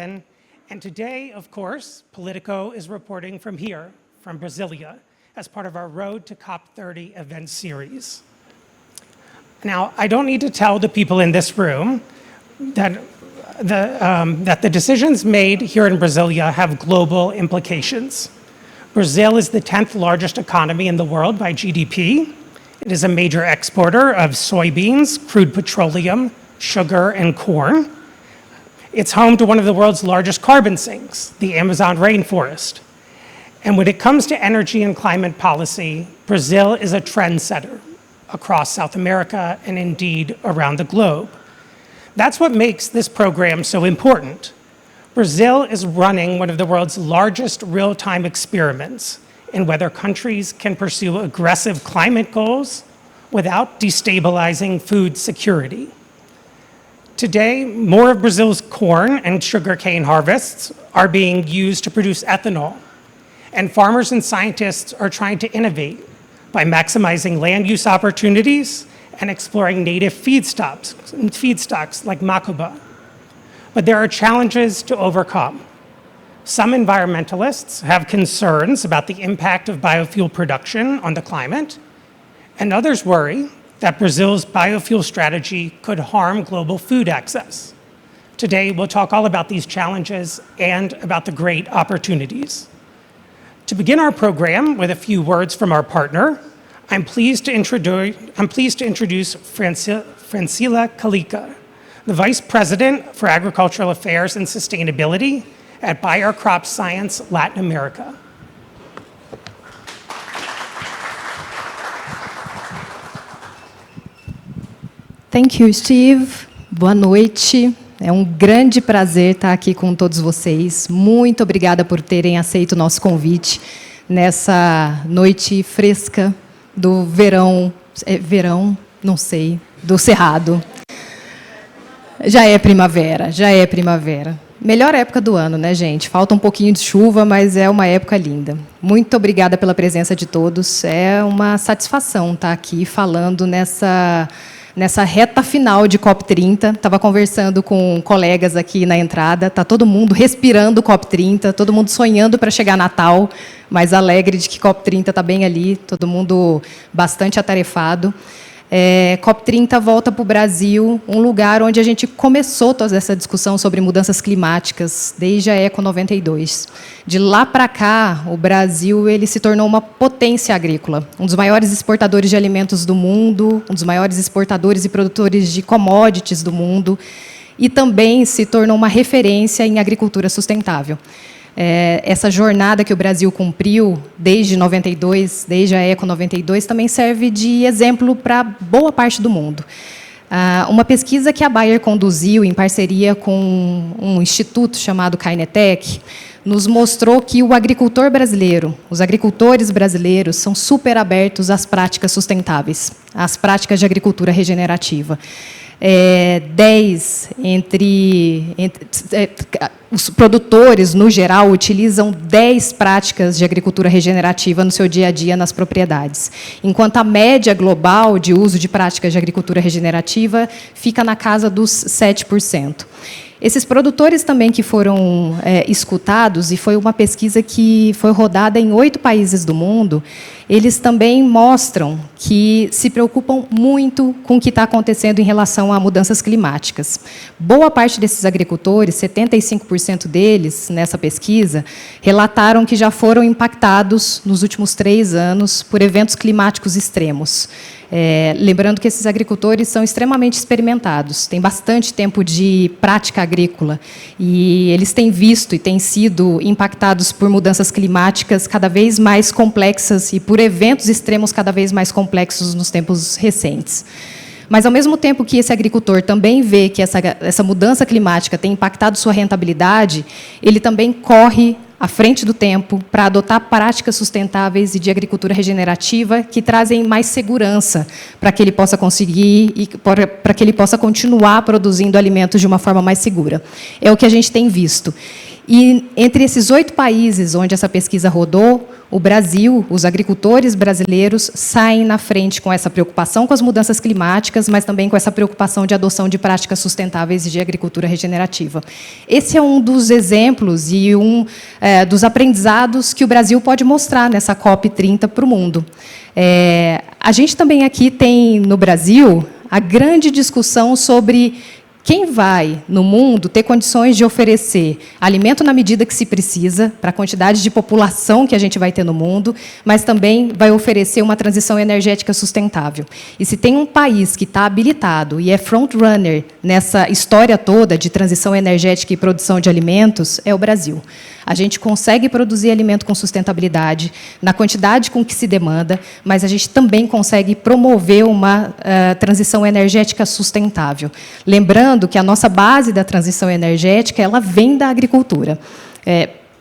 Berlin, and today, of course, Politico is reporting from here, from Brasília, as part of our Road to COP30 event series. Now, I don't need to tell the people in this room that the decisions made here in Brasília have global implications. Brazil is the 10th largest economy in the world by GDP. It is a major exporter of soybeans, crude petroleum, sugar, and corn. It's home to one of the world's largest carbon sinks, the Amazon rainforest. And when it comes to energy and climate policy, Brazil is a trendsetter across South America and indeed around the globe. That's what makes this program so important. Brazil is running one of the world's largest real-time experiments in whether countries can pursue aggressive climate goals without destabilizing food security. Today, more of Brazil's corn and sugarcane harvests are being used to produce ethanol, and farmers and scientists are trying to innovate by maximizing land use opportunities and exploring native feedstocks like Macaúba. But there are challenges to overcome. Some environmentalists have concerns about the impact of biofuel production on the climate, and others worry that Brazil's biofuel strategy could harm global food access. Today, we'll talk all about these challenges and about the great opportunities. To begin our program with a few words from our partner, I'm pleased to introduce Francila Calica, the Vice President for Agricultural Affairs and Sustainability at Bayer Crop Science Latin America. Thank you, Steve. Boa noite. É um grande prazer estar aqui com todos vocês. Muito obrigada por terem aceito o nosso convite nessa noite fresca do verão. Verão? Não sei. Do Cerrado. Já é primavera, já é primavera. Melhor época do ano, né, gente? Falta um pouquinho de chuva, mas é uma época linda. Muito obrigada pela presença de todos. É uma satisfação estar aqui falando nessa reta final de COP30. Estava conversando com colegas aqui na entrada. Está todo mundo respirando COP30, todo mundo sonhando para chegar Natal, mas alegre de que COP30 está bem ali, todo mundo bastante atarefado. COP30 volta para o Brasil, um lugar onde a gente começou toda essa discussão sobre mudanças climáticas, desde a Eco 92. De lá para cá, o Brasil ele se tornou uma potência agrícola, um dos maiores exportadores de alimentos do mundo, um dos maiores exportadores e produtores de commodities do mundo, e também se tornou uma referência em agricultura sustentável. Essa jornada que o Brasil cumpriu desde 92, desde a Eco 92, também serve de exemplo para boa parte do mundo. Uma pesquisa que a Bayer conduziu em parceria com um instituto chamado Kainetec nos mostrou que o agricultor brasileiro, os agricultores brasileiros são super abertos às práticas sustentáveis, às práticas de agricultura regenerativa. Os produtores, no geral, utilizam 10 práticas de agricultura regenerativa no seu dia a dia nas propriedades, enquanto a média global de uso de práticas de agricultura regenerativa fica na casa dos 7%. Esses produtores também que foram escutados, e foi uma pesquisa que foi rodada em 8 países do mundo, eles também mostram que se preocupam muito com o que está acontecendo em relação a mudanças climáticas. Boa parte desses agricultores, 75% deles, nessa pesquisa, relataram que já foram impactados nos últimos 3 anos por eventos climáticos extremos. Lembrando que esses agricultores são extremamente experimentados, têm bastante tempo de prática agrícola, e eles têm visto e têm sido impactados por mudanças climáticas cada vez mais complexas e por eventos extremos cada vez mais complexos nos tempos recentes. Mas, ao mesmo tempo que esse agricultor também vê que essa mudança climática tem impactado sua rentabilidade, ele também corre à frente do tempo para adotar práticas sustentáveis e de agricultura regenerativa que trazem mais segurança para que ele possa conseguir e para que ele possa continuar produzindo alimentos de uma forma mais segura. É o que a gente tem visto. E entre esses 8 países onde essa pesquisa rodou, o Brasil, os agricultores brasileiros saem na frente com essa preocupação com as mudanças climáticas, mas também com essa preocupação de adoção de práticas sustentáveis e de agricultura regenerativa. Esse é um dos exemplos e dos aprendizados que o Brasil pode mostrar nessa COP30 para o mundo. A gente também aqui tem, no Brasil, a grande discussão sobre quem vai, no mundo, ter condições de oferecer alimento na medida que se precisa, para a quantidade de população que a gente vai ter no mundo, mas também vai oferecer uma transição energética sustentável. E se tem um país que está habilitado e é front-runner nessa história toda de transição energética e produção de alimentos, é o Brasil. A gente consegue produzir alimento com sustentabilidade, na quantidade com que se demanda, mas a gente também consegue promover uma transição energética sustentável. Lembrando que a nossa base da transição energética ela vem da agricultura.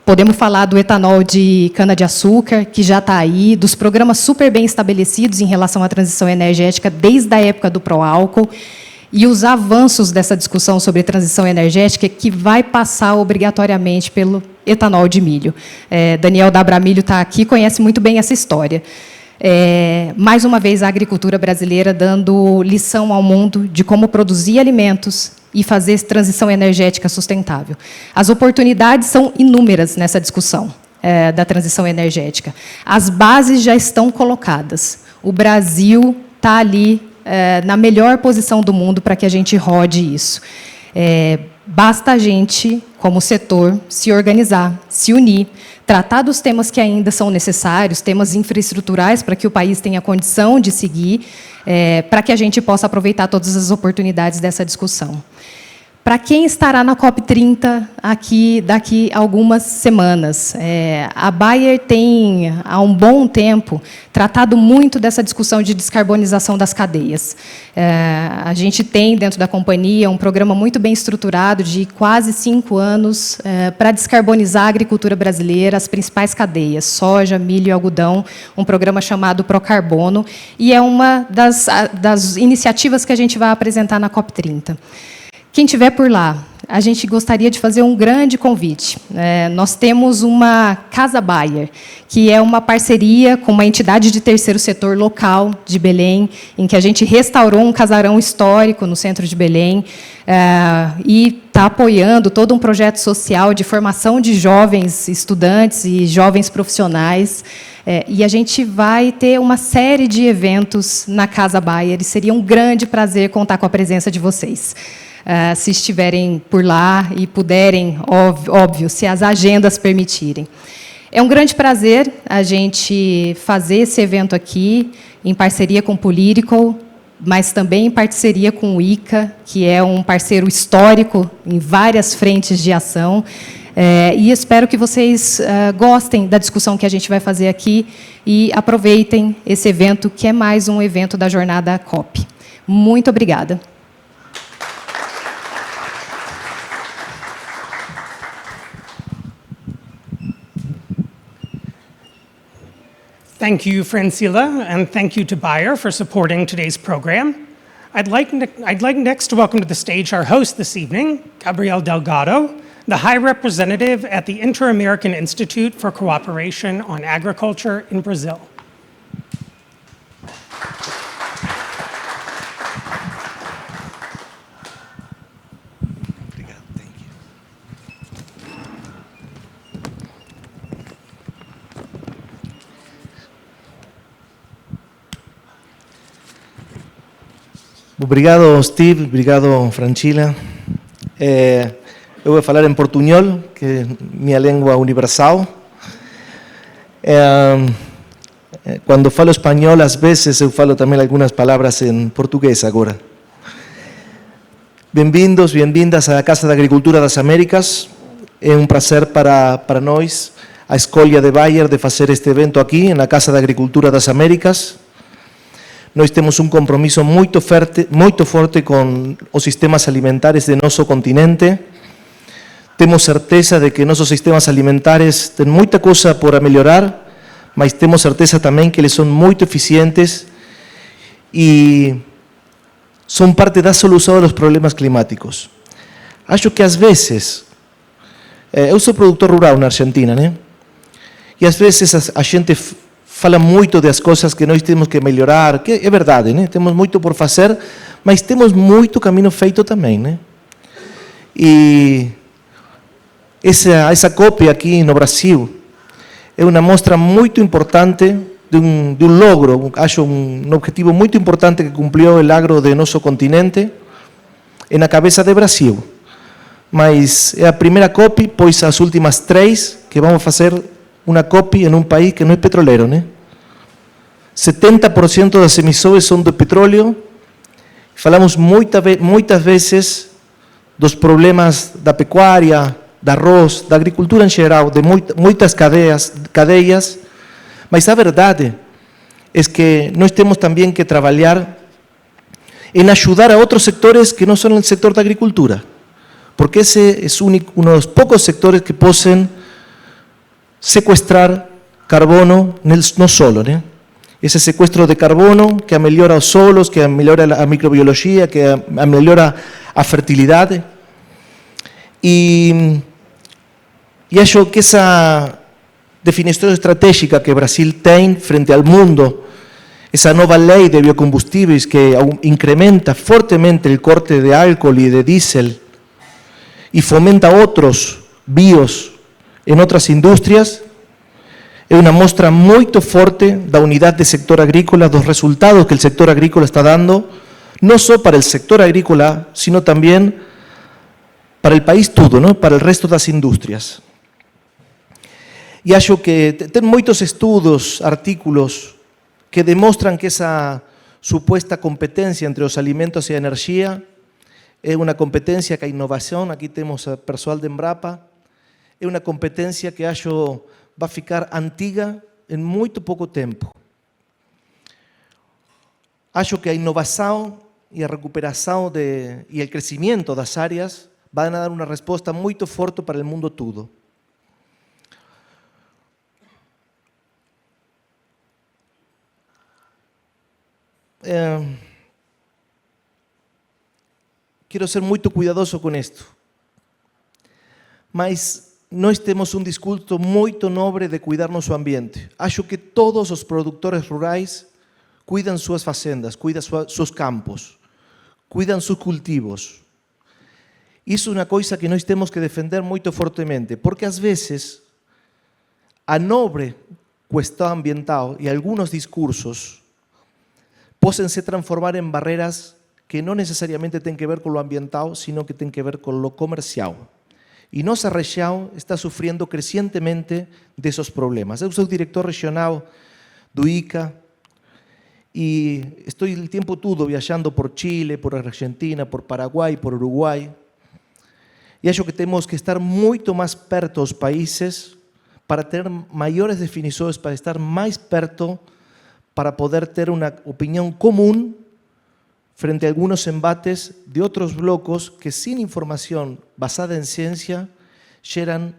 Podemos falar do etanol de cana-de-açúcar, que já está aí, dos programas super bem estabelecidos em relação à transição energética desde a época do pró-álcool, e os avanços dessa discussão sobre transição energética que vai passar obrigatoriamente pelo etanol de milho. Daniel da Abramilho está aqui, conhece muito bem essa história. Mais uma vez, a agricultura brasileira dando lição ao mundo de como produzir alimentos e fazer transição energética sustentável. As oportunidades são inúmeras nessa discussão da transição energética. As bases já estão colocadas. O Brasil está ali na melhor posição do mundo para que a gente rode isso. Basta a gente, como setor, se organizar, se unir, tratar dos temas que ainda são necessários, temas infraestruturais, para que o país tenha condição de seguir, para que a gente possa aproveitar todas as oportunidades dessa discussão. Para quem estará na COP30 aqui daqui a algumas semanas, a Bayer tem, há um bom tempo, tratado muito dessa discussão de descarbonização das cadeias. A gente tem, dentro da companhia, um programa muito bem estruturado, de quase 5 anos, para descarbonizar a agricultura brasileira, as principais cadeias, soja, milho e algodão, um programa chamado Procarbono, e é uma das iniciativas que a gente vai apresentar na COP30. Quem estiver por lá, a gente gostaria de fazer um grande convite. Nós temos uma Casa Bayer, que é uma parceria com uma entidade de terceiro setor local de Belém, em que a gente restaurou um casarão histórico no centro de Belém e está apoiando todo um projeto social de formação de jovens estudantes e jovens profissionais. E a gente vai ter uma série de eventos na Casa Bayer, e seria um grande prazer contar com a presença de vocês. Se estiverem por lá e puderem, óbvio, se as agendas permitirem. É um grande prazer a gente fazer esse evento aqui, em parceria com o POLITICO, mas também em parceria com o ICA, que é um parceiro histórico em várias frentes de ação. E espero que vocês gostem da discussão que a gente vai fazer aqui e aproveitem esse evento, que é mais um evento da jornada COP. Muito obrigada. Thank you, Francila, and thank you to Bayer for supporting today's program. I'd like next to welcome to the stage our host this evening, Gabriel Delgado, the High Representative at the Inter-American Institute for Cooperation on Agriculture in Brazil. Obrigado, Steve. Obrigado, Francila. Eu vou falar em portunhol, que é minha língua universal. Quando falo espanhol, às vezes eu falo também algumas palavras em português agora. Bem-vindos, bem-vindas à Casa da Agricultura das Américas. É um prazer para nós, a escolha de Bayer, de fazer este evento aqui, na Casa da Agricultura das Américas. Nós temos um compromisso muito forte com os sistemas alimentares de nosso continente. Temos certeza de que nossos sistemas alimentares têm muita coisa por melhorar, mas temos certeza também que eles são muito eficientes e são parte da solução dos problemas climáticos. Acho que às vezes, eu sou produtor rural na Argentina, né? E às vezes a gente fala muito das coisas que nós temos que melhorar, que é verdade, né? Temos muito por fazer, mas temos muito caminho feito também, né? E essa COP aqui no Brasil é uma mostra muito importante de um logro, acho um objetivo muito importante que cumpriu o agro de nosso continente, na cabeça de Brasil. Mas é a primeira COP, pois as últimas 3 que vamos fazer uma COP em um país que não é petroleiro, né? 70% das emissões são do petróleo. Falamos muitas vezes dos problemas da pecuária, do arroz, da agricultura em geral, de muitas cadeias, mas a verdade é que nós temos também que trabalhar em ajudar a outros sectores que não são o setor da agricultura, porque esse é um dos poucos sectores que podem sequestrar carbono no solo, né? Esse sequestro de carbono que melhora os solos, que melhora a microbiologia, que melhora a fertilidade. E acho que essa definição estratégica que o Brasil tem frente ao mundo, essa nova lei de biocombustíveis que incrementa fortemente o corte de álcool e de diésel e fomenta outros bios em outras indústrias, é uma mostra muito forte da unidade do sector agrícola, dos resultados que o sector agrícola está dando, não só para o sector agrícola, sino também para o país todo, ¿no? Para o resto das indústrias. E acho que tem muitos estudos, artículos, que demonstram que essa suposta competência entre os alimentos e a energia é uma competência que a inovação, aqui temos o pessoal de Embrapa, é uma competência que acho vai ficar antiga em muito pouco tempo. Acho que a inovação e a recuperação e o crescimento das áreas vão dar uma resposta muito forte para o mundo todo. Quero ser muito cuidadoso com isto, mas nós temos um discurso muito nobre de cuidar nosso ambiente. Acho que todos os produtores rurais cuidam suas fazendas, cuidam seus campos, cuidam seus cultivos. Isso é uma coisa que nós temos que defender muito fortemente, porque às vezes a nobre questão ambiental e alguns discursos podem se transformar em barreiras que não necessariamente têm que ver com o ambiental, sino que têm que ver com o comercial. E nossa região está sofrendo crescentemente desses problemas. Eu sou diretor regional do ICA e estou o tempo todo viajando por Chile, por Argentina, por Paraguai, por Uruguai. E acho que temos que estar muito mais perto dos países para ter maiores definições, para estar mais perto, para poder ter uma opinião comum frente a alguns embates de outros blocos que, sem informação basada em ciência, geram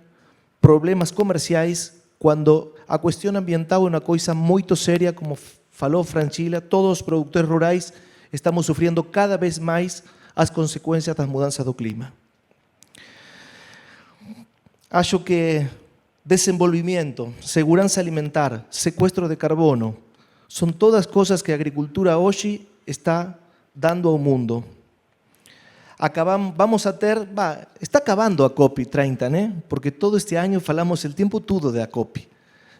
problemas comerciais quando a questão ambiental é uma coisa muito séria, como falou Franchila, todos os produtores rurais estamos sofrendo cada vez mais as consequências das mudanças do clima. Acho que desenvolvimento, segurança alimentar, sequestro de carbono, são todas coisas que a agricultura hoje está dando ao mundo. Vamos a ter, está acabando a COP30, né? Porque todo este ano falamos o tempo todo da COP.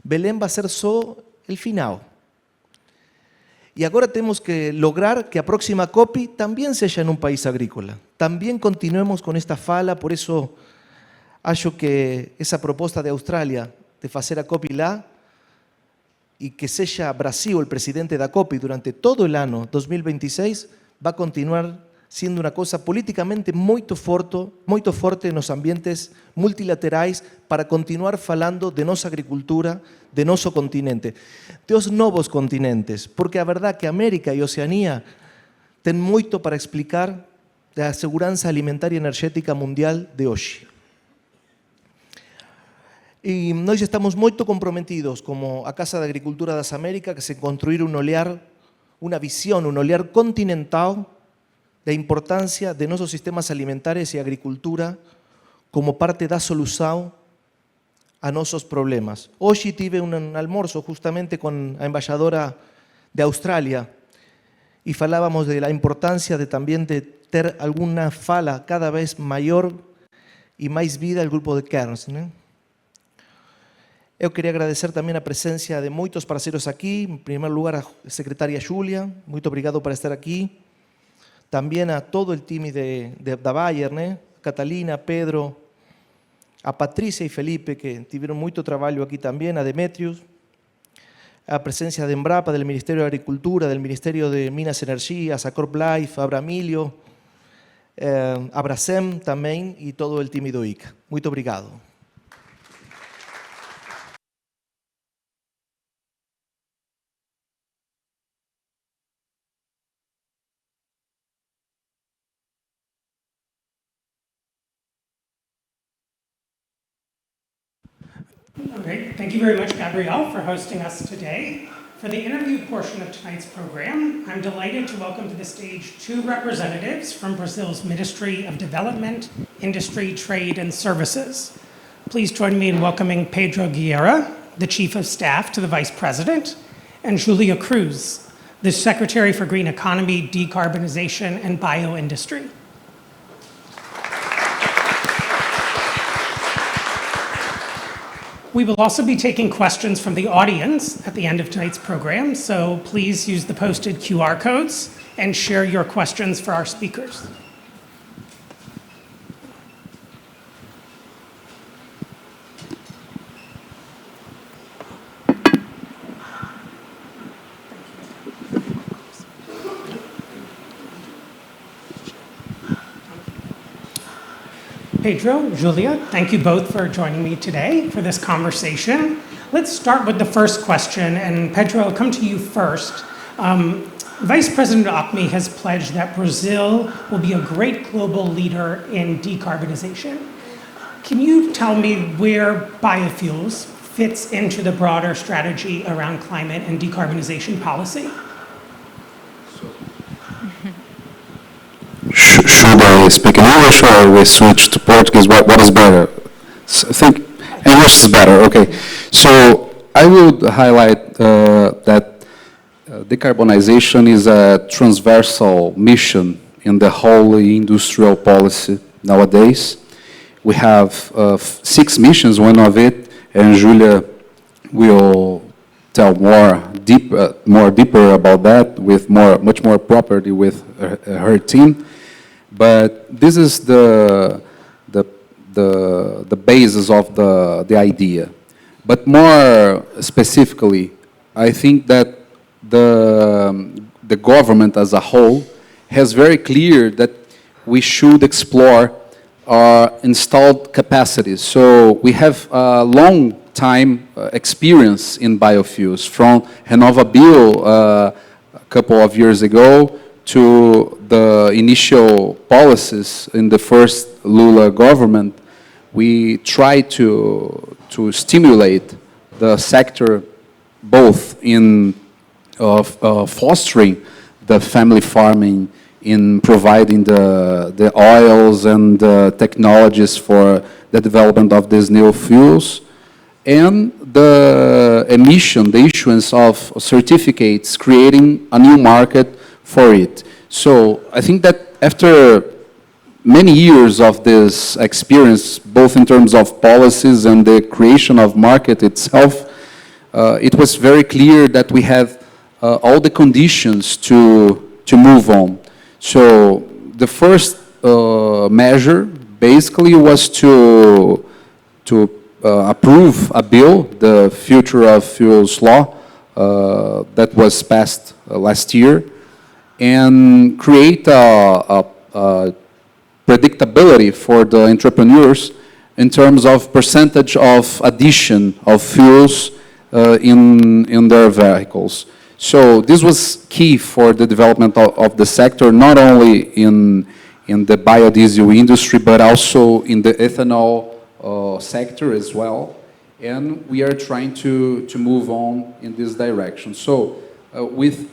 Belém vai ser só o final. E agora temos que lograr que a próxima COP também seja em um país agrícola. Também continuemos com esta fala, por isso acho que essa proposta de Austrália de fazer a COP lá e que seja Brasil o presidente da COP durante todo o ano 2026, vai continuar sendo uma coisa politicamente muito forte nos ambientes multilaterais para continuar falando de nossa agricultura, de nosso continente, dos novos continentes, porque a verdade é que a América e a Oceania têm muito para explicar da segurança alimentar e energética mundial de hoje. E nós estamos muito comprometidos, como a Casa da Agricultura das Américas, em construir um olhar, uma visão, um olhar continental da importância de nossos sistemas alimentares e agricultura como parte da solução a nuestros problemas. Hoy tuve un almuerzo justamente con la embajadora de Australia y hablábamos de la importancia de también de tener alguna fala cada vez mayor y más vida al grupo de Cairns, ¿no? Eu queria agradecer também a presença de muitos parceiros aqui. Em primeiro lugar, a secretária Júlia, muito obrigado por estar aqui. Também a todo o time da Bayer, né? Catalina, Pedro, a Patrícia e Felipe, que tiveram muito trabalho aqui também, a Demetrius, a presença de Embrapa, do Ministério da Agricultura, do Ministério de Minas e Energias, a Corp Life, a Abramilio, a Brasem também e todo o time do ICA. Muito obrigado. Okay, thank you very much, Gabrielle, for hosting us today. For the interview portion of tonight's program, I'm delighted to welcome to the stage two representatives from Brazil's Ministry of Development, Industry, Trade, and Services. Please join me in welcoming Pedro Guerra, the Chief of Staff to the Vice President, and Julia Cruz, the Secretary for Green Economy, Decarbonization, and Bioindustry. We will also be taking questions from the audience at the end of tonight's program, so please use the posted QR codes and share your questions for our speakers. Pedro, Julia, thank you both for joining me today for this conversation. Let's start with the first question, and Pedro, I'll come to you first. Vice President Acme has pledged that Brazil will be a great global leader in decarbonization. Can you tell me where biofuels fits into the broader strategy around climate and decarbonization policy? Should I speak in English or we switch to Portuguese? What is better? I think English is better, okay. So I would highlight that decarbonization is a transversal mission in the whole industrial policy nowadays. We have 6 missions, one of it, and Julia will tell more deeper about that with much more property with her team. But this is the basis of the idea. But more specifically, I think that the government as a whole has very clear that we should explore our installed capacities. So we have a long time experience in biofuels, from RenovaBio a couple of years ago to the initial policies in the first Lula government. We tried to stimulate the sector both in fostering the family farming, in providing the oils and the technologies for the development of these new fuels, and the issuance of certificates, creating a new market for it. So I think that after many years of this experience, both in terms of policies and the creation of market itself, it was very clear that we have all the conditions to move on. So the first measure basically was to approve a bill, the Future of Fuels Law, that was passed last year, and create a predictability for the entrepreneurs in terms of percentage of addition of fuels in their vehicles. So this was key for the development of the sector, not only in the biodiesel industry, but also in the ethanol sector as well. And we are trying to move on in this direction. So with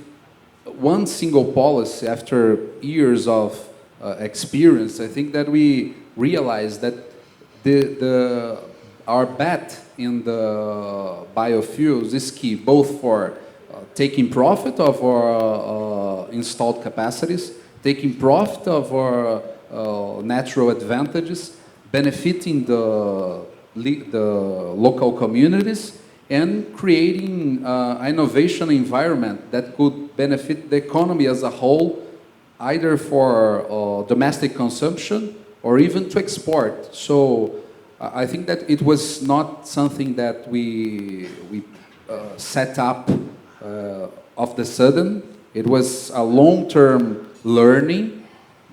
one single policy, after years of experience, I think that we realized that our bet in the biofuels is key, both for taking profit of our installed capacities, taking profit of our natural advantages, benefiting the local communities, and creating an innovation environment that could benefit the economy as a whole, either for domestic consumption or even to export. So I think that it was not something that we set up of the sudden. It was a long-term learning,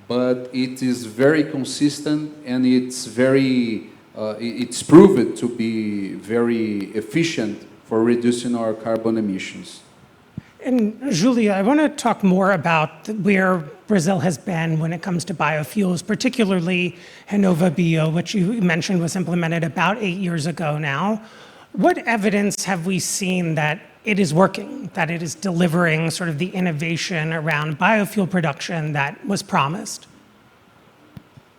but it is very consistent, and it's proven to be very efficient for reducing our carbon emissions. And Julia, I want to talk more about where Brazil has been when it comes to biofuels, particularly Renova Bio, which you mentioned was implemented about 8 years ago now. What evidence have we seen that it is working, that it is delivering sort of the innovation around biofuel production that was promised?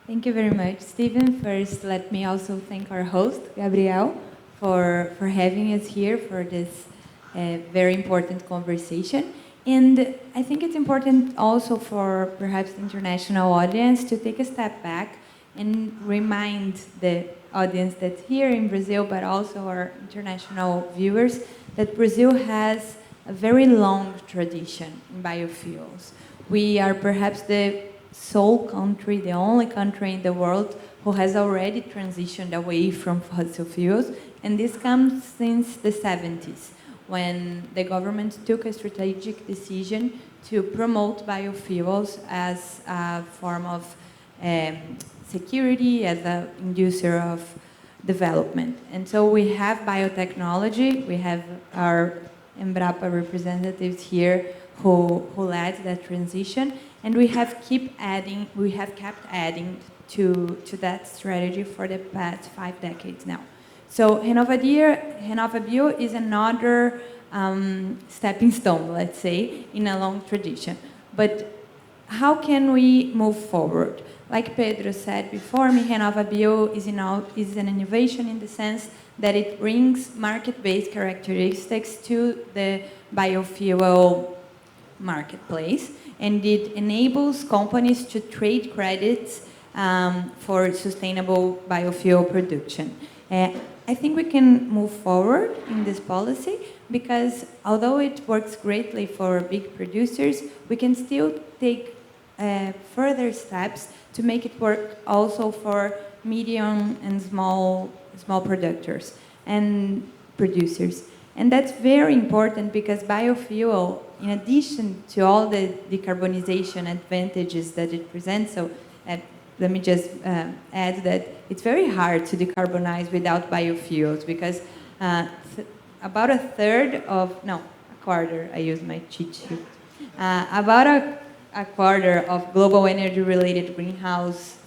Thank you very much, Stephen. First, let me also thank our host, Gabriel, for having us here for this very important conversation. And I think it's important also for perhaps the international audience to take a step back and remind the audience that's here in Brazil, but also our international viewers, that Brazil has a very long tradition in biofuels. We are perhaps the sole country, the only country in the world who has already transitioned away from fossil fuels, and this comes since the 70s, when the government took a strategic decision to promote biofuels as a form of security, as an inducer of development. And so we have biotechnology, we have our Embrapa representatives here who led that transition, and we have kept adding to that strategy for the past 5 decades now. So Renova Bio is another stepping stone, let's say, in a long tradition. But how can we move forward? Like Pedro said before me, Renova Bio is an innovation in the sense that it brings market-based characteristics to the biofuel marketplace, and it enables companies to trade credits for sustainable biofuel production. I think we can move forward in this policy because although it works greatly for big producers, we can still take further steps to make it work also for medium and small producers and producers. And that's very important because biofuel, in addition to all the decarbonization advantages that it presents, so let me just add that it's very hard to decarbonize without biofuels because about a quarter, I use my cheat sheet, about a quarter of global energy-related greenhouse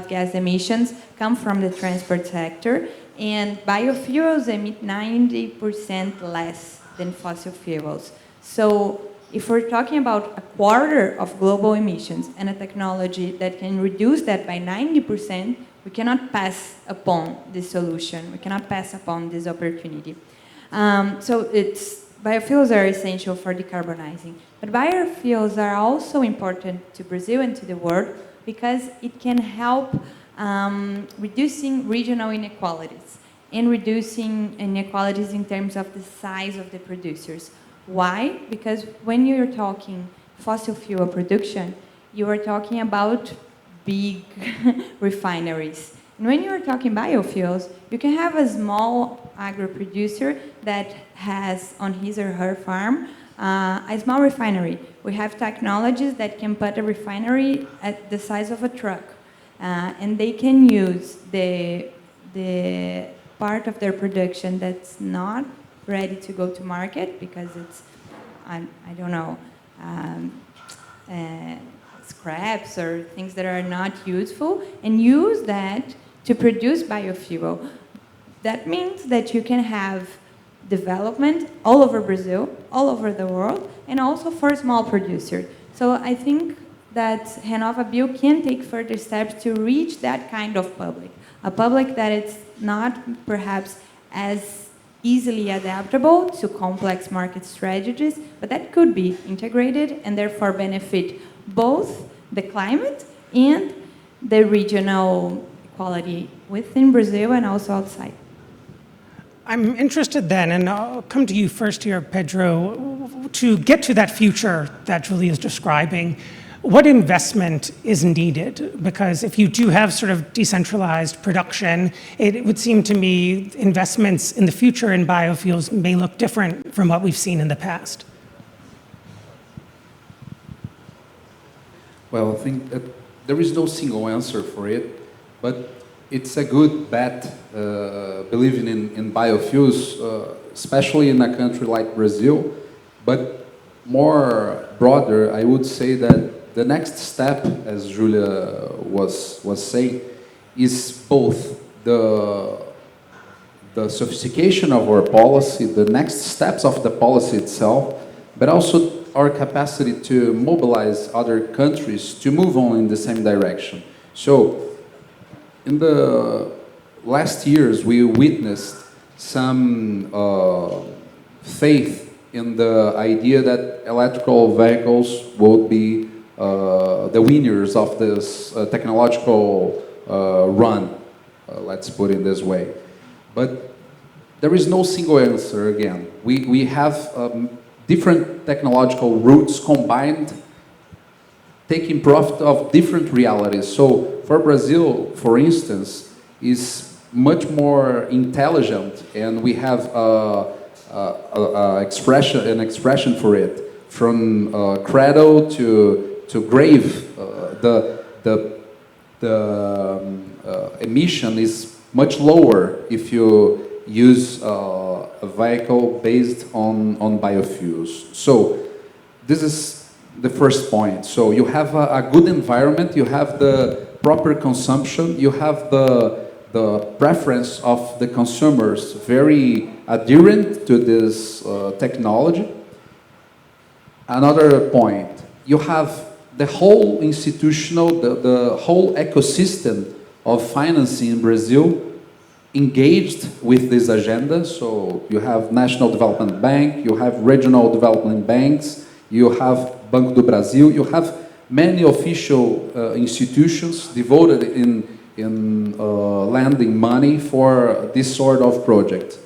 gas emissions come from the transport sector, and biofuels emit 90% less than fossil fuels. So if we're talking about a quarter of global emissions and a technology that can reduce that by 90%, we cannot pass upon this solution. We cannot pass upon this opportunity. So biofuels are essential for decarbonizing. But biofuels are also important to Brazil and to the world because it can help reducing regional inequalities and reducing inequalities in terms of the size of the producers. Why? Because when you're talking fossil fuel production, you are talking about big refineries. And when you're talking biofuels, you can have a small agro-producer that has on his or her farm a small refinery. We have technologies that can put a refinery at the size of a truck. And they can use the part of their production that's not ready to go to market because it's, I don't know, scraps or things that are not useful, and use that to produce biofuel. That means that you can have development all over Brazil, all over the world, and also for small producers. So I think that Renova Bio can take further steps to reach that kind of public. a public that it's not perhaps as easily adaptable to complex market strategies, but that could be integrated and therefore benefit both the climate and the regional equality within Brazil and also outside. I'm interested then, and I'll come to you first here, Pedro, to get to that future that Julie is describing. What investment is needed? Because if you do have sort of decentralized production, it would seem to me investments in the future in biofuels may look different from what we've seen in the past. Well, I think that there is no single answer for it, but it's a good bet believing in biofuels, especially in a country like Brazil. But more broader, I would say that the next step, as Julia was saying, is both the sophistication of our policy, the next steps of the policy itself, but also our capacity to mobilize other countries to move on in the same direction. So, in the last years, we witnessed some faith in the idea that electrical vehicles will be the winners of this technological run, let's put it this way. But there is no single answer again. We have different technological routes combined, taking profit of different realities. So for Brazil, for instance, is much more intelligent, and we have an expression for it, from cradle to grave. The emission is much lower if you use a vehicle based on biofuels. So this is the first point. So you have a good environment, you have the proper consumption, you have the preference of the consumers very adherent to this technology. Another point, you have the whole institutional, the whole ecosystem of financing in Brazil engaged with this agenda. So you have National Development Bank, you have regional development banks, you have Banco do Brasil, you have many official institutions devoted in lending money for this sort of project.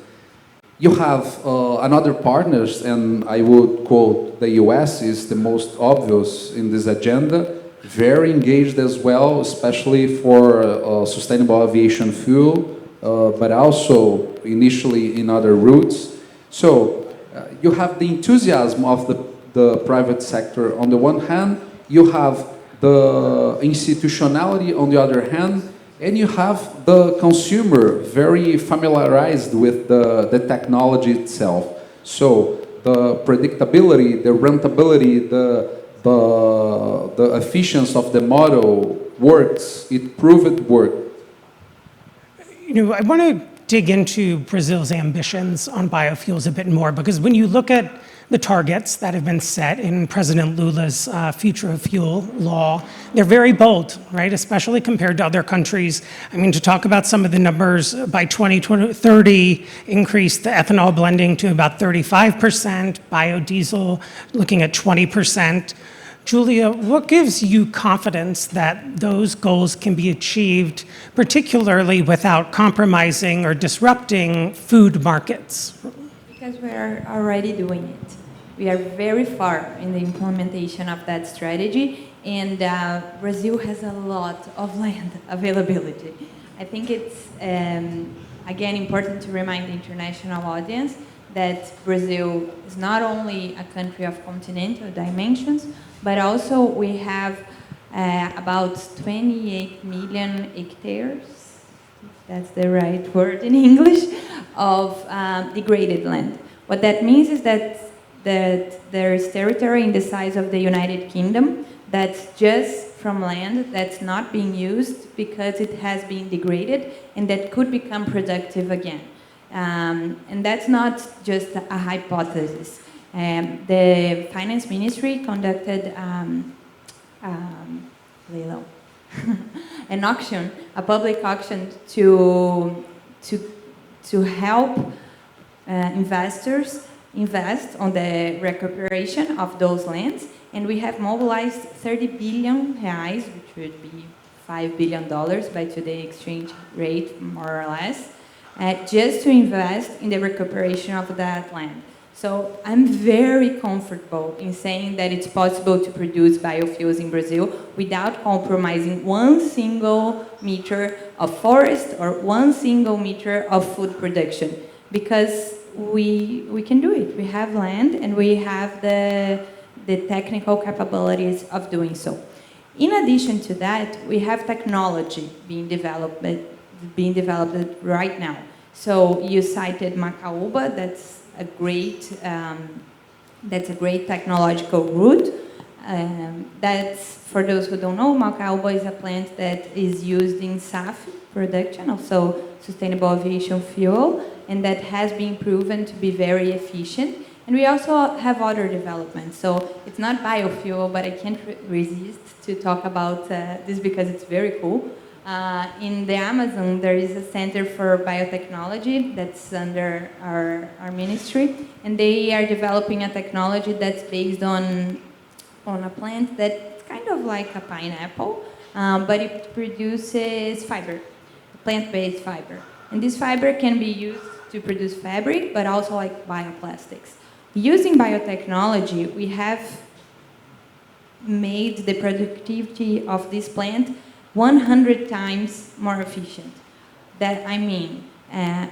You have another partners, and I would quote the US is the most obvious in this agenda, very engaged as well, especially for sustainable aviation fuel, but also initially in other routes. So you have the enthusiasm of the private sector on the one hand, you have the institutionality on the other hand, and you have the consumer very familiarized with the technology itself. So the predictability, the rentability, the efficiency of the model works, it proved work. You know, I want to dig into Brazil's ambitions on biofuels a bit more, because when you look at the targets that have been set in President Lula's Future of Fuel law, they're very bold, right? Especially compared to other countries. I mean, to talk about some of the numbers, by 2030, increase the ethanol blending to about 35%, biodiesel looking at 20%. Julia, what gives you confidence that those goals can be achieved, particularly without compromising or disrupting food markets? Because we are already doing it. We are very far in the implementation of that strategy, and Brazil has a lot of land availability. I think it's, again, important to remind the international audience that Brazil is not only a country of continental dimensions, but also we have about 28 million hectares, if that's the right word in English, of degraded land. What that means is that there is territory in the size of the United Kingdom that's just from land that's not being used because it has been degraded and that could become productive again. And that's not just a hypothesis. The Finance Ministry conducted an auction, a public auction to help investors invest on the recuperation of those lands. And we have mobilized 30 billion reais, which would be $5 billion by today's exchange rate, more or less, just to invest in the recuperation of that land. So I'm very comfortable in saying that it's possible to produce biofuels in Brazil without compromising one single meter of forest or one single meter of food production, because we can do it. We have land and we have the technical capabilities of doing so. In addition to that, we have technology being developed right now. So you cited Macaúba, that's a great technological route. That's, for those who don't know, Macaúba is a plant that is used in SAF production, also sustainable aviation fuel, and that has been proven to be very efficient. And we also have other developments. So it's not biofuel, but I can't resist to talk about this because it's very cool. In the Amazon, there is a center for biotechnology that's under our ministry, and they are developing a technology that's based on a plant that's kind of like a pineapple, but it produces fiber, plant-based fiber. And this fiber can be used to produce fabric, but also like bioplastics. Using biotechnology, we have made the productivity of this plant 100 times more efficient. That I mean,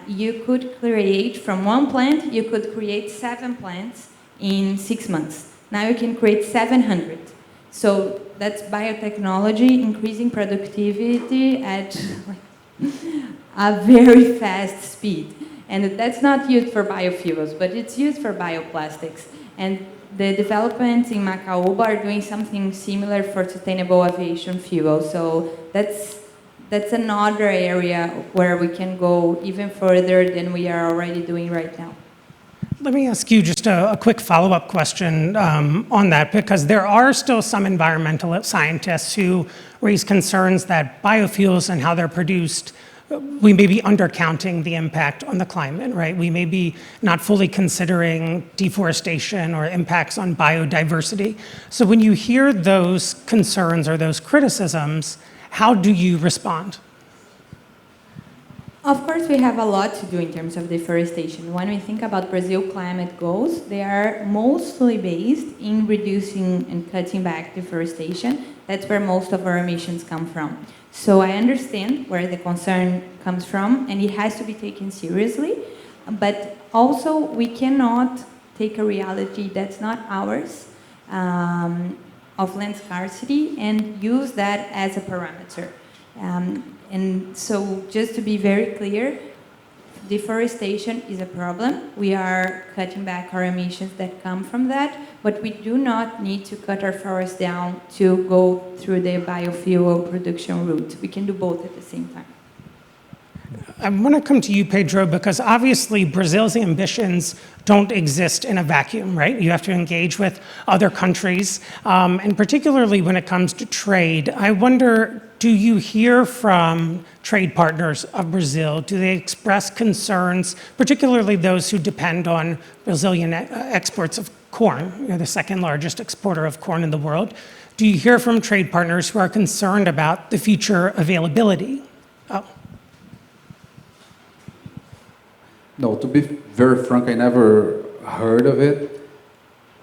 you could create from one plant, you could create 7 plants in 6 months. Now you can create 700. So that's biotechnology increasing productivity at a very fast speed. And that's not used for biofuels, but it's used for bioplastics. And the developments in Macaúba are doing something similar for sustainable aviation fuel. So that's another area where we can go even further than we are already doing right now. Let me ask you just a quick follow-up question on that, because there are still some environmental scientists who raise concerns that biofuels and how they're produced, we may be undercounting the impact on the climate, right? We may be not fully considering deforestation or impacts on biodiversity. So when you hear those concerns or those criticisms, how do you respond? Of course, we have a lot to do in terms of deforestation. When we think about Brazil climate goals, they are mostly based in reducing and cutting back deforestation. That's where most of our emissions come from. So I understand where the concern comes from, and it has to be taken seriously. But also, we cannot take a reality that's not ours, of land scarcity, and use that as a parameter. And so, just to be very clear, deforestation is a problem. We are cutting back our emissions that come from that, but we do not need to cut our forests down to go through the biofuel production route. We can do both at the same time. I want to come to you, Pedro, because obviously Brazil's ambitions don't exist in a vacuum, right? You have to engage with other countries, and particularly when it comes to trade. I wonder, do you hear from trade partners of Brazil? Do they express concerns, particularly those who depend on Brazilian exports of corn? You're the second largest exporter of corn in the world. Do you hear from trade partners who are concerned about the future availability? Oh. No, to be very frank, I never heard of it.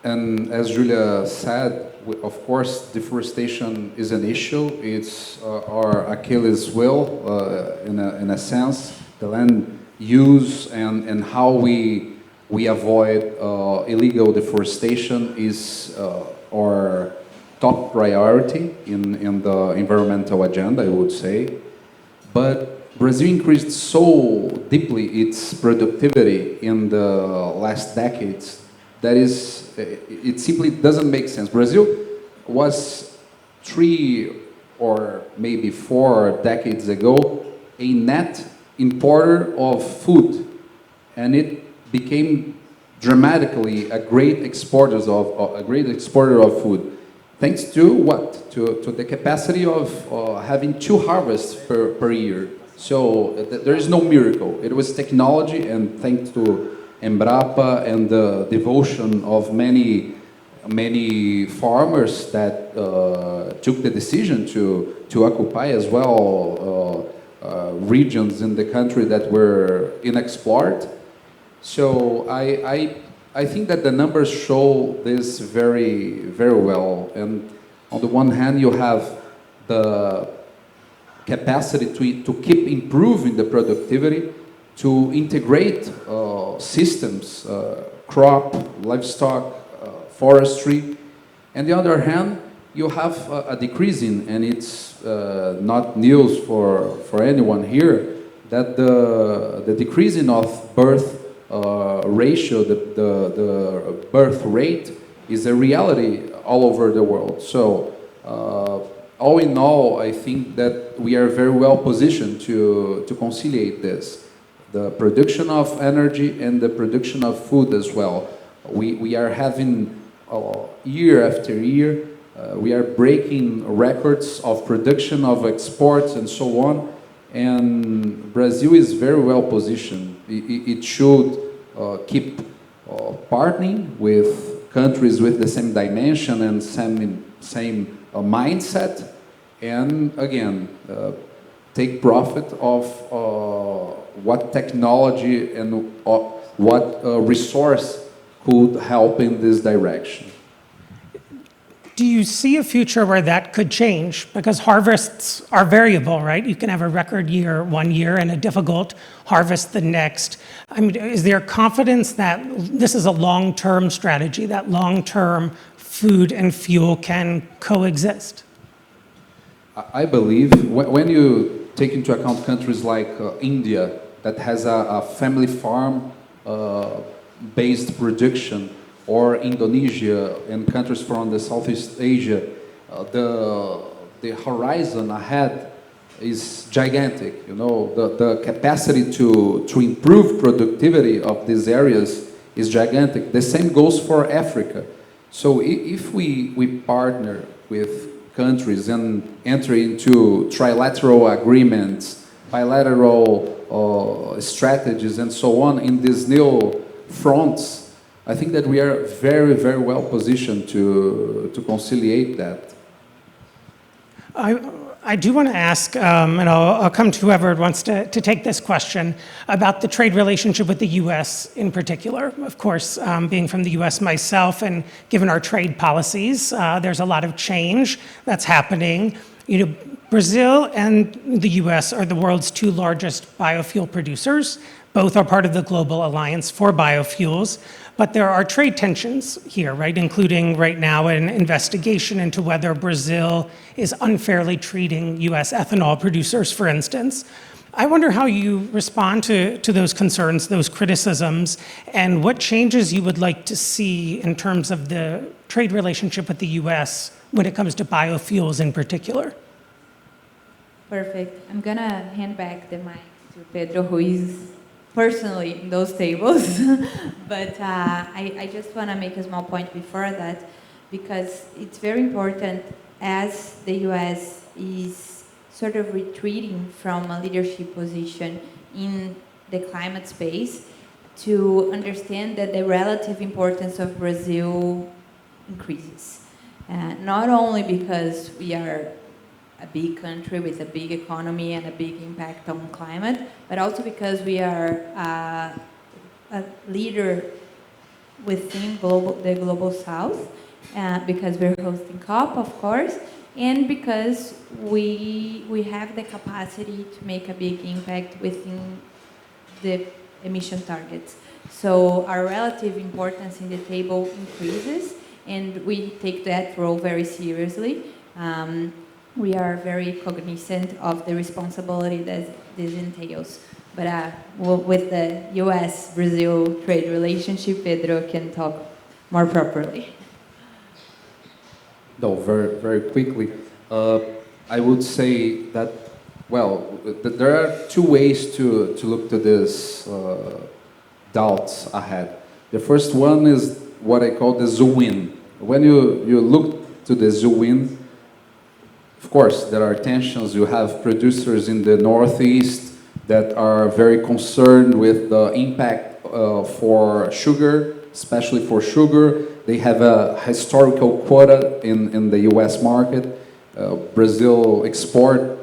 And as Julia said, of course, deforestation is an issue. It's our Achilles wheel, in a sense. The land use and how we avoid illegal deforestation is our top priority in the environmental agenda, I would say. But Brazil increased so deeply its productivity in the last decades that it simply doesn't make sense. Brazil was 3 or maybe 4 decades ago a net importer of food, and it became dramatically a great exporter of food. thanks to what? To the capacity of having 2 harvests per year. So there is no miracle. It was technology, and thanks to Embrapa and the devotion of many farmers that took the decision to occupy as well regions in the country that were unexplored. So I think that the numbers show this very, very well. And on the one hand, you have the capacity to keep improving the productivity, to integrate systems, crop, livestock, forestry. And the other hand, you have a decreasing, and it's not news for anyone here, that the decreasing of birth ratio, the birth rate, is a reality all over the world. So all in all, I think that we are very well positioned to conciliate this, the production of energy and the production of food as well. We are having year after year, we are breaking records of production, of exports, and so on. And Brazil is very well positioned. It should keep partnering with countries with the same dimension and same mindset, and again, take profit of what technology and what resource could help in this direction. Do you see a future where that could change? Because harvests are variable, right? You can have a record year one year and a difficult harvest the next. I mean, is there confidence that this is a long-term strategy, that long-term food and fuel can coexist? I believe when you take into account countries like India, that has a family farm based production, or Indonesia and countries from the Southeast Asia, the horizon ahead is gigantic. You know, the capacity to improve productivity of these areas is gigantic. The same goes for Africa. So if we partner with countries and enter into trilateral agreements, bilateral strategies, and so on in these new fronts, I think that we are very, very well positioned to conciliate that. I do want to ask, and I'll come to whoever wants to take this question, about the trade relationship with the U.S. in particular. Of course, being from the U.S. myself, and given our trade policies, there's a lot of change that's happening. You know, Brazil and the U.S. are the world's 2 largest biofuel producers. Both are part of the Global Alliance for Biofuels. But there are trade tensions here, right? Including right now an investigation into whether Brazil is unfairly treating U.S. ethanol producers, for instance. I wonder how you respond to those concerns, those criticisms, and what changes you would like to see in terms of the trade relationship with the U.S. when it comes to biofuels in particular. Perfect. I'm gonna hand back the mic to Pedro, who is personally in those tables. But I just want to make a small point before that, because it's very important, as the US is sort of retreating from a leadership position in the climate space, to understand that the relative importance of Brazil increases. Not only because we are a big country with a big economy and a big impact on climate, but also because we are a leader within the global south, because we're hosting COP, of course, and because we have the capacity to make a big impact within the emission targets. So our relative importance in the table increases, and we take that role very seriously. We are very cognizant of the responsibility that this entails. But with the US-Brazil trade relationship, Pedro can talk more properly. No, very, very quickly. I would say that, well, there are 2 ways to look to this doubts ahead. The first one is what I call the zoom in. When you look to the zoo wind. Of course, there are tensions. You have producers in the Northeast that are very concerned with the impact for sugar, especially for sugar. They have a historical quota in the US market. Brazil export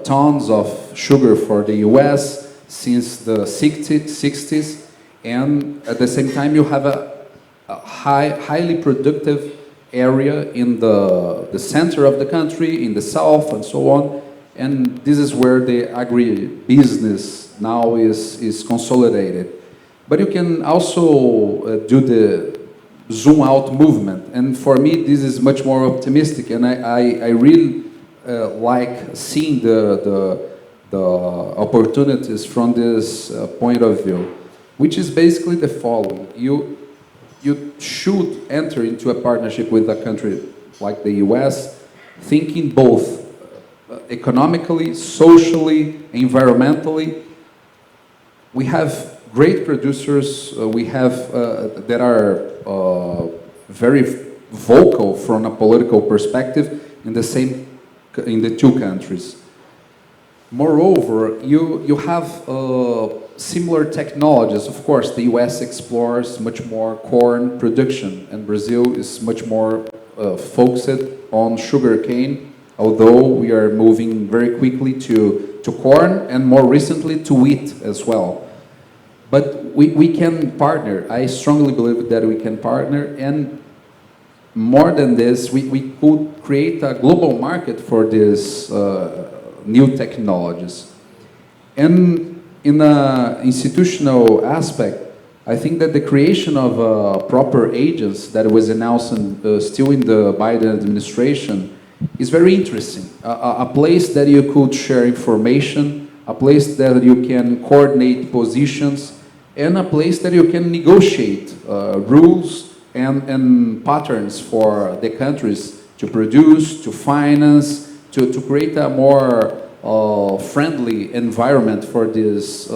tons of sugar for the US since the 60s. And at the same time, you have a highly productive area in the center of the country, in the south, and so on. And this is where the agribusiness now is consolidated. But you can also do the zoom out movement. And for me, this is much more optimistic. And I really like seeing the opportunities from this point of view, which is basically the following. You should enter into a partnership with a country like the US, thinking both economically, socially, environmentally. We have great producers, we have that are very vocal from a political perspective in the two countries. Moreover, you have similar technologies. Of course, the US explores much more corn production, and Brazil is much more focused on sugarcane, although we are moving very quickly to corn and more recently to wheat as well. But we can partner. I strongly believe that we can partner, and more than this, we could create a global market for these new technologies. And in an institutional aspect, I think that the creation of proper agents that was announced still in the Biden administration is very interesting. A place that you could share information, a place that you can coordinate positions, and a place that you can negotiate rules and patterns for the countries to produce, to finance, to create a more friendly environment for these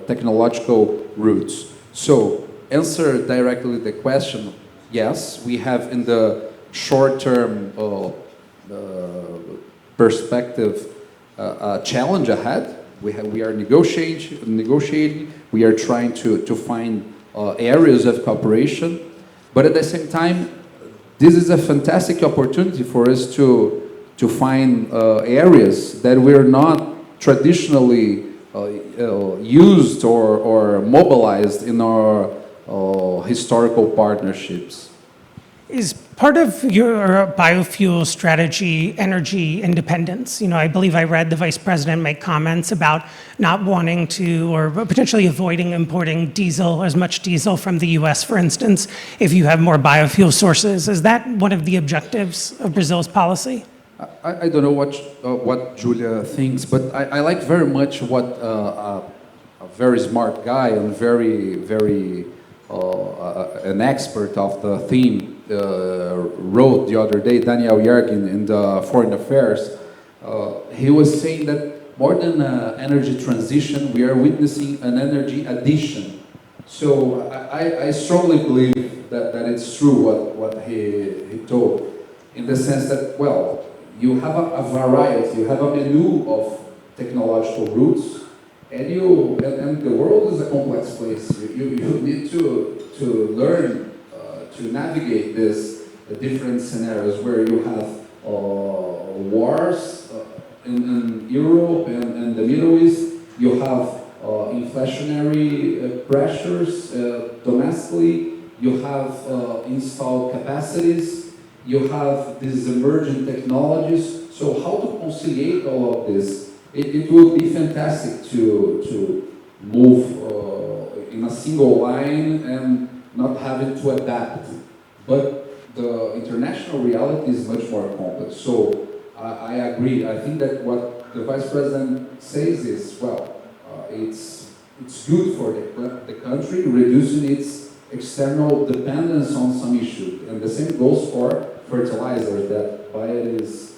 technological routes. So, answer directly the question, yes, we have in the short-term perspective a challenge ahead. We are negotiating, we are trying to find areas of cooperation, but at the same time, this is a fantastic opportunity for us to find areas that we're not traditionally used or mobilized in our historical partnerships. Is part of your biofuel strategy energy independence? You know, I believe I read the Vice President make comments about not wanting to or potentially avoiding importing diesel, as much diesel from the US, for instance, if you have more biofuel sources. Is that one of the objectives of Brazil's policy? I don't know what Julia thinks, but I like very much what a very smart guy and very an expert of the theme wrote the other day, Daniel Yergin, in the Foreign Affairs. He was saying that more than energy transition, we are witnessing an energy addition. So I strongly believe that it's true what he told, in the sense that, well, you have a variety, you have a menu of technological routes, and the world is a complex place. You need to learn to navigate these different scenarios where you have wars in Europe and the Middle East, you have inflationary pressures domestically, you have installed capacities, you have these emerging technologies. So how to conciliate all of this? It would be fantastic to move in a single line and not having to adapt. But the international reality is much more complex. So I agree. I think that what the Vice President says is, well, it's good for the country, reducing its external dependence on some issue. And the same goes for fertilizers that Bayer is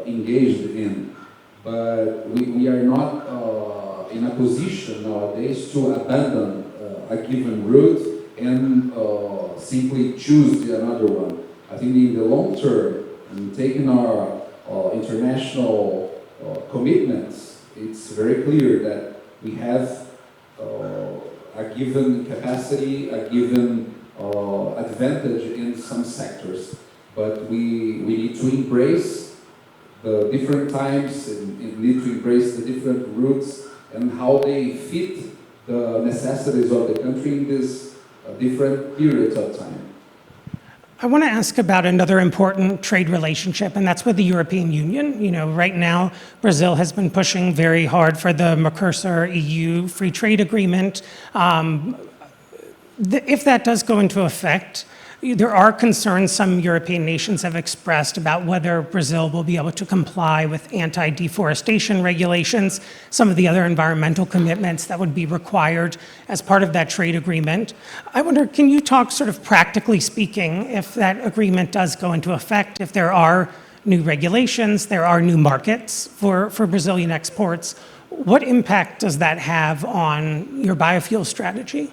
engaged in. But we are not in a position nowadays to abandon a given route and simply choose another one. I think in the long term, and taking our international commitments, it's very clear that we have a given capacity, a given advantage in some sectors, but we need to embrace the different times and need to embrace the different routes and how they fit the necessities of the country in these different periods of time. I want to ask about another important trade relationship, and that's with the European Union. You know, right now, Brazil has been pushing very hard for the Mercosur EU free trade agreement. If that does go into effect, there are concerns some European nations have expressed about whether Brazil will be able to comply with anti-deforestation regulations, some of the other environmental commitments that would be required as part of that trade agreement. I wonder, can you talk sort of practically speaking, if that agreement does go into effect, if there are new regulations, there are new markets for Brazilian exports, what impact does that have on your biofuel strategy?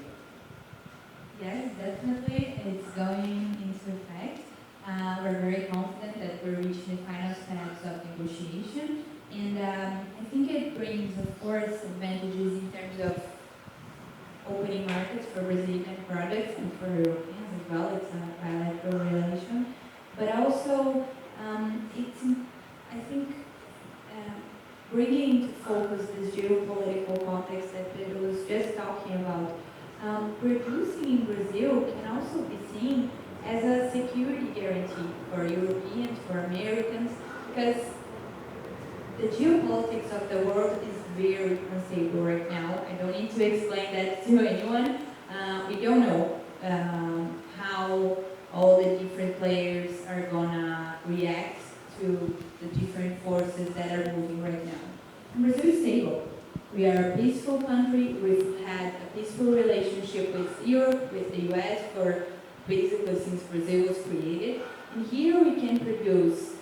Yes, definitely, it's going into effect. We're very confident that we're reaching the final steps of negotiation, and I think it brings, of course, advantages in terms of opening markets for Brazilian products and for Europeans as well. It's a bilateral relation, but also it's, I think, bringing into focus this geopolitical context that Pedro was just talking about. Producing in Brazil can also be seen as a security guarantee for Europeans, for Americans, because the geopolitics of the world is very unstable right now. I don't need to explain that to anyone. We don't know how all the different players are gonna react to the different forces that are moving right now. And Brazil is stable. We are a peaceful country. We've had a peaceful relationship with Europe, with the US for basically since Brazil was created. And here we can produce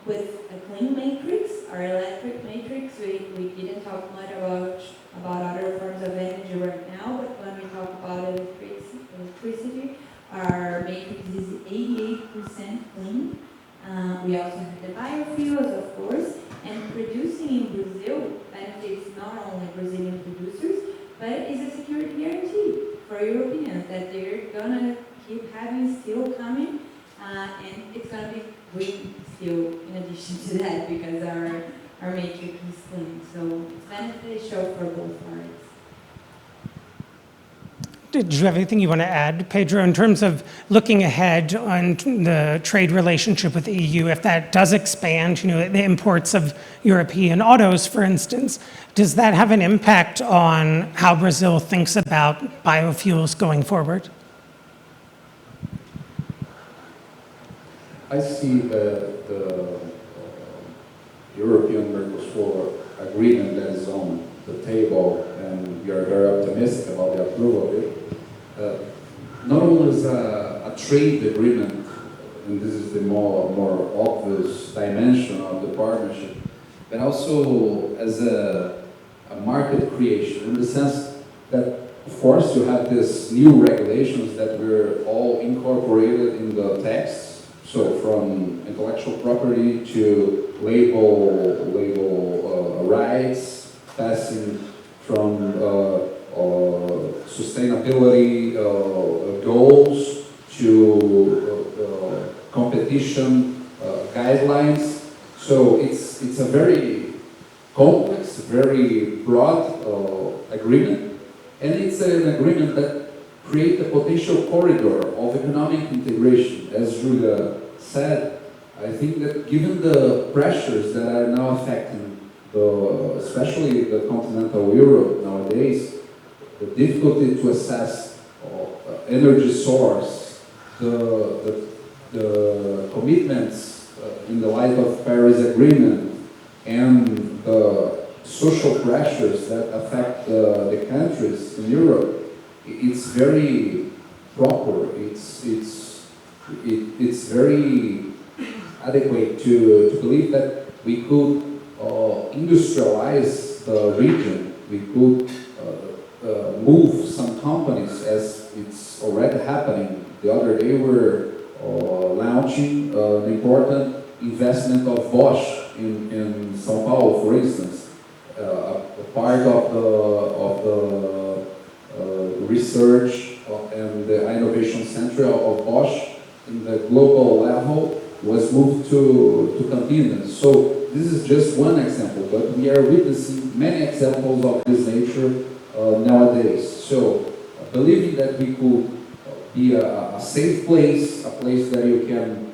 with a clean matrix, our electric matrix. We didn't talk much about other forms of energy right now, but when we talk about electricity, our matrix is 88% clean. We also have the biofuels, of course, and producing in Brazil benefits not only Brazilian producers, but is a security guarantee for Europeans that they're gonna keep having steel coming, and it's gonna be green steel in addition to that because our matrix is clean. So it's beneficial for both parties. Did you have anything you want to add, Pedro, in terms of looking ahead on the trade relationship with the EU? If that does expand, you know, the imports of European autos, for instance, does that have an impact on how Brazil thinks about biofuels going forward? I see the European Mercosur agreement that is on the table, and we are very optimistic about the approval of it. Not only is a trade agreement, and this is the more obvious dimension of the partnership, but also as a market creation, in the sense that, of course, you have these new regulations that were all incorporated in the text. So from intellectual property to label rights, passing from sustainability goals to competition guidelines. So it's a very complex, very broad agreement, and it's an agreement that creates a potential corridor of economic integration. As Julia said, I think that given the pressures that are now affecting especially the continental Europe nowadays, the difficulty to assess energy source, the commitments in the light of Paris Agreement, and the social pressures that affect the countries in Europe, it's very proper. It's very adequate to believe that we could industrialize the region. We could move some companies, as it's already happening. The other day we're launching an important investment of Bosch in São Paulo, for instance. A part of the research and the innovation center of Bosch in the global level was moved to Campinas. So this is just one example, but we are witnessing many examples of this nature nowadays. So believing that we could be a safe place, a place that you can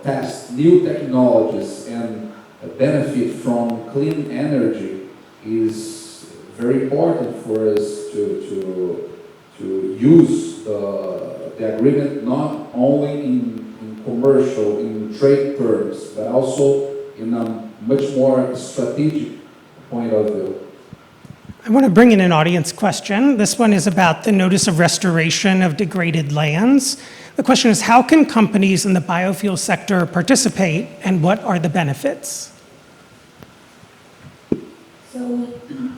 test new technologies and benefit from clean energy is very important for us to use the agreement not only in commercial, in trade terms, but also in a much more strategic point of view. I want to bring in an audience question. This one is about the notice of restoration of degraded lands. The question is, how can companies in the biofuel sector participate, and what are the benefits? So,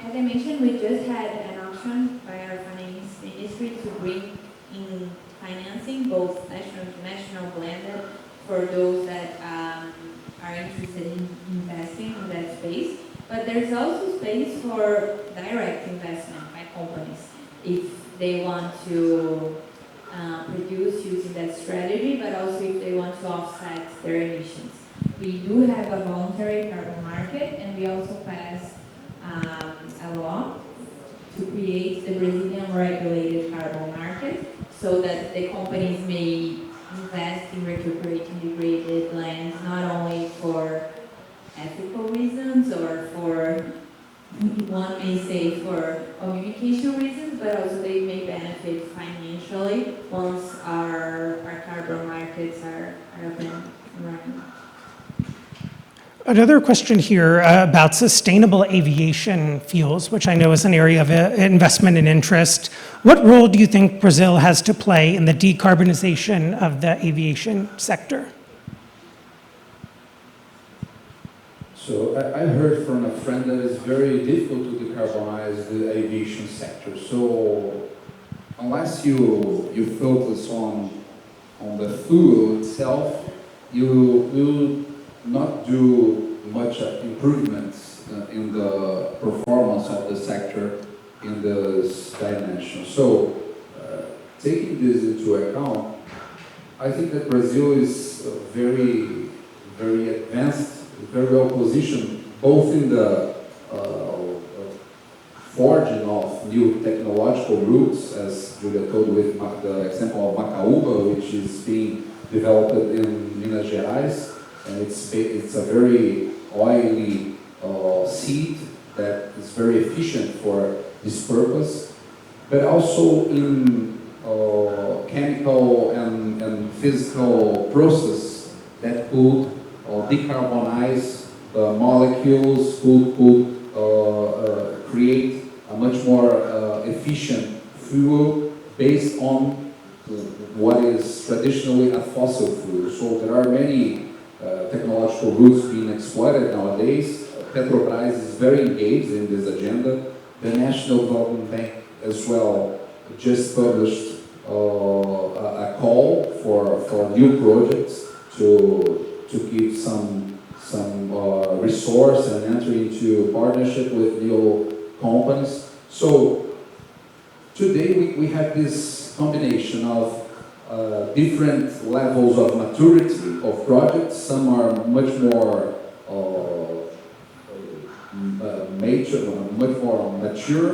as I mentioned, we just had an auction by our finance ministry to bring in financing, both national and international blended, for those that are interested in investing in that space. But there's also space for direct investment by companies if they want to produce using that strategy, but also if they want to offset their emissions. We do have a voluntary carbon market, and we also passed a law to create the Brazilian regulated carbon market so that the companies may invest in recuperating degraded lands, not only for ethical reasons or for, one may say, for communication reasons, but also they may benefit financially once our carbon markets are up and running. Another question here about sustainable aviation fuels, which I know is an area of investment and interest. What role do you think Brazil has to play in the decarbonization of the aviation sector? So I heard from a friend that it's very difficult to decarbonize the aviation sector. So unless you focus on the fuel itself, you will not do much improvements in the performance of the sector in this dimension. So taking this into account, I think that Brazil is very, very advanced, very well positioned, both in the forging of new technological routes, as Julia told with the example of Macaúba, which is being developed in Minas Gerais, and it's a very oily seed that is very efficient for this purpose, but also in chemical and physical process that could decarbonize the molecules, could create a much more efficient fuel based on what is traditionally a fossil fuel. So there are many technological routes being exploited nowadays. Petrobras is very engaged in this agenda. The National Development Bank as well just published a call for new projects to give some resource and enter into partnership with new companies. So today we have this combination of different levels of maturity of projects. Some are much more mature,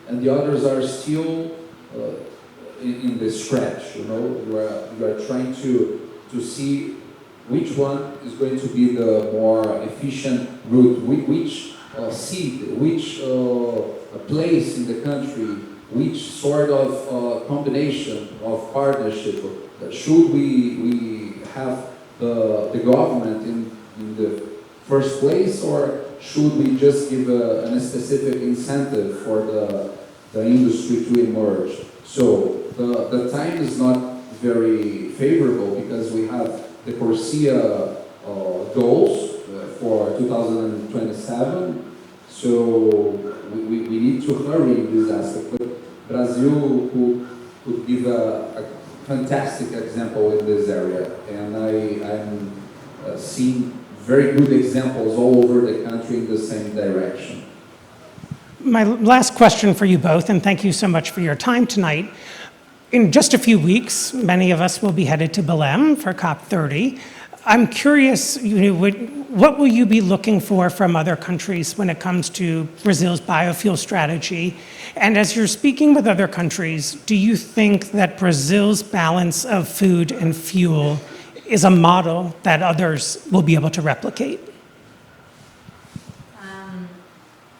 and the others are still in the scratch. You know, you are trying to see which one is going to be the more efficient route, which seed, which place in the country, which sort of combination of partnership should we have the government in the first place, or should we just give a specific incentive for the industry to emerge? So the time is not very favorable because we have the Corsia goals for 2027. So we need to hurry in this aspect. But Brazil could give a fantastic example in this area, and I'm seeing very good examples all over the country in the same direction. My last question for you both, and thank you so much for your time tonight. In just a few weeks, many of us will be headed to Belém for COP30. I'm curious, what will you be looking for from other countries when it comes to Brazil's biofuel strategy? And as you're speaking with other countries, do you think that Brazil's balance of food and fuel is a model that others will be able to replicate?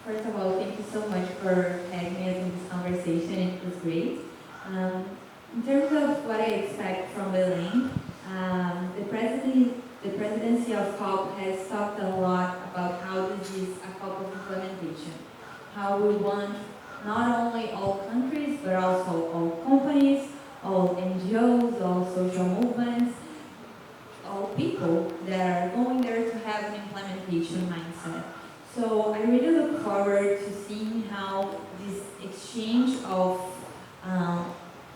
First of all, thank you so much for having us in this conversation. It was great. In terms of what I expect from Belém, the presidency of COP has talked a lot about how this is a COP of implementation. How we want not only all countries, but also all companies, all NGOs, all social movements, all people that are going there to have an implementation mindset. So I really look forward to seeing how this exchange of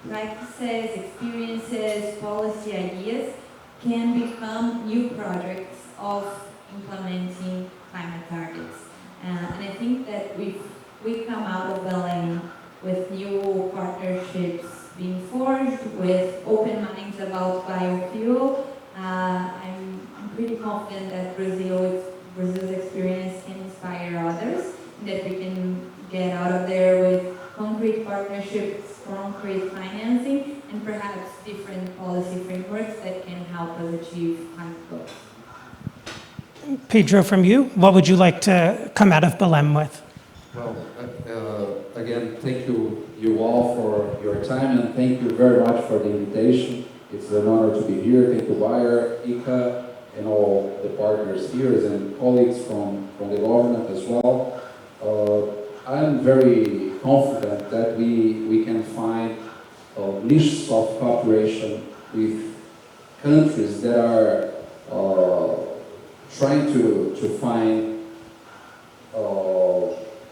practices, experiences, policy ideas can become new projects of implementing climate targets. And I think that if we come out of Belém with new partnerships being forged, with open minds about biofuel, I'm pretty confident that Brazil's experience can inspire others, that we can get out of there with concrete partnerships, concrete financing, and perhaps different policy frameworks that can help us achieve climate goals. Pedro, from you, what would you like to come out of Belém with? Well, again, thank you all for your time, and thank you very much for the invitation. It's an honor to be here. Thank you, Bayer, ICA, and all the partners here and colleagues from the government as well. I'm very confident that we can find niches of cooperation with countries that are trying to find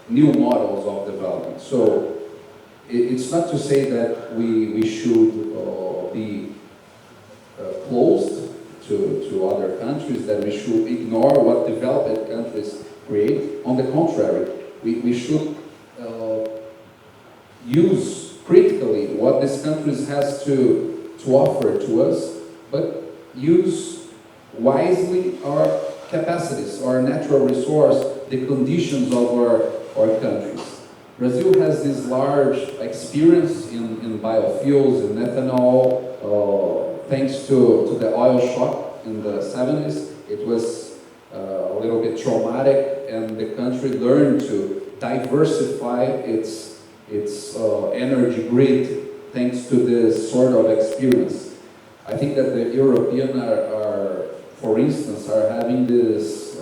new models of development. So it's not to say that we should be closed to other countries, that we should ignore what developed countries create. On the contrary, we should use critically what these countries has to offer to us, but use wisely our capacities, our natural resource, the conditions of our countries. Brazil has this large experience in biofuels, in ethanol, thanks to the oil shock in the 70s. It was a little bit traumatic, and the country learned to diversify its energy grid thanks to this sort of experience. I think that the Europeans are, for instance, are having this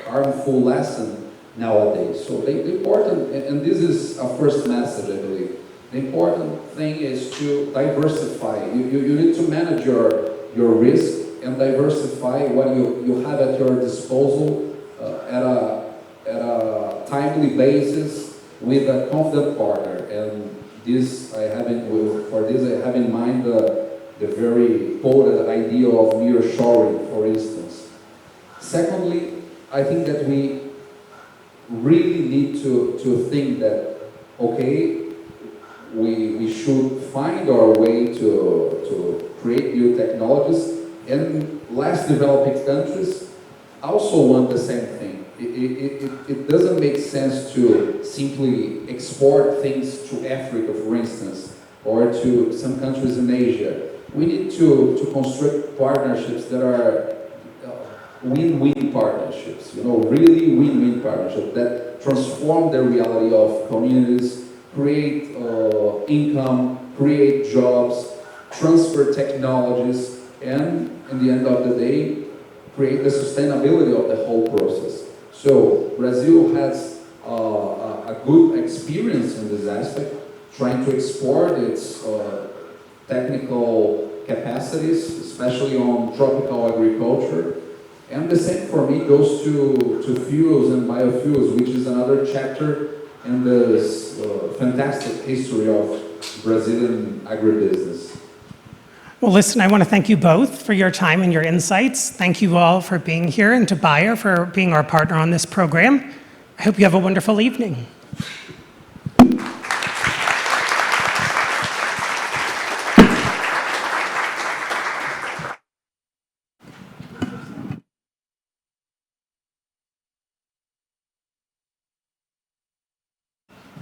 harmful lesson nowadays. So the important, and this is a first message, I believe, the important thing is to diversify. You need to manage your risk and diversify what you have at your disposal at a timely basis with a confident partner. And this I have in mind the very quoted idea of nearshoring, for instance. Secondly, I think that we really need to think that, okay, we should find our way to create new technologies, and less developing countries also want the same thing. It doesn't make sense to simply export things to Africa, for instance, or to some countries in Asia. We need to construct partnerships that are win-win partnerships, really win-win partnerships that transform the reality of communities, create income, create jobs, transfer technologies, and in the end of the day, create the sustainability of the whole process. So Brazil has a good experience in this aspect, trying to export its technical capacities, especially on tropical agriculture. And the same for me goes to fuels and biofuels, which is another chapter in this fantastic history of Brazilian agribusiness. Well, listen, I want to thank you both for your time and your insights. Thank you all for being here, and to Bayer for being our partner on this program. I hope you have a wonderful evening.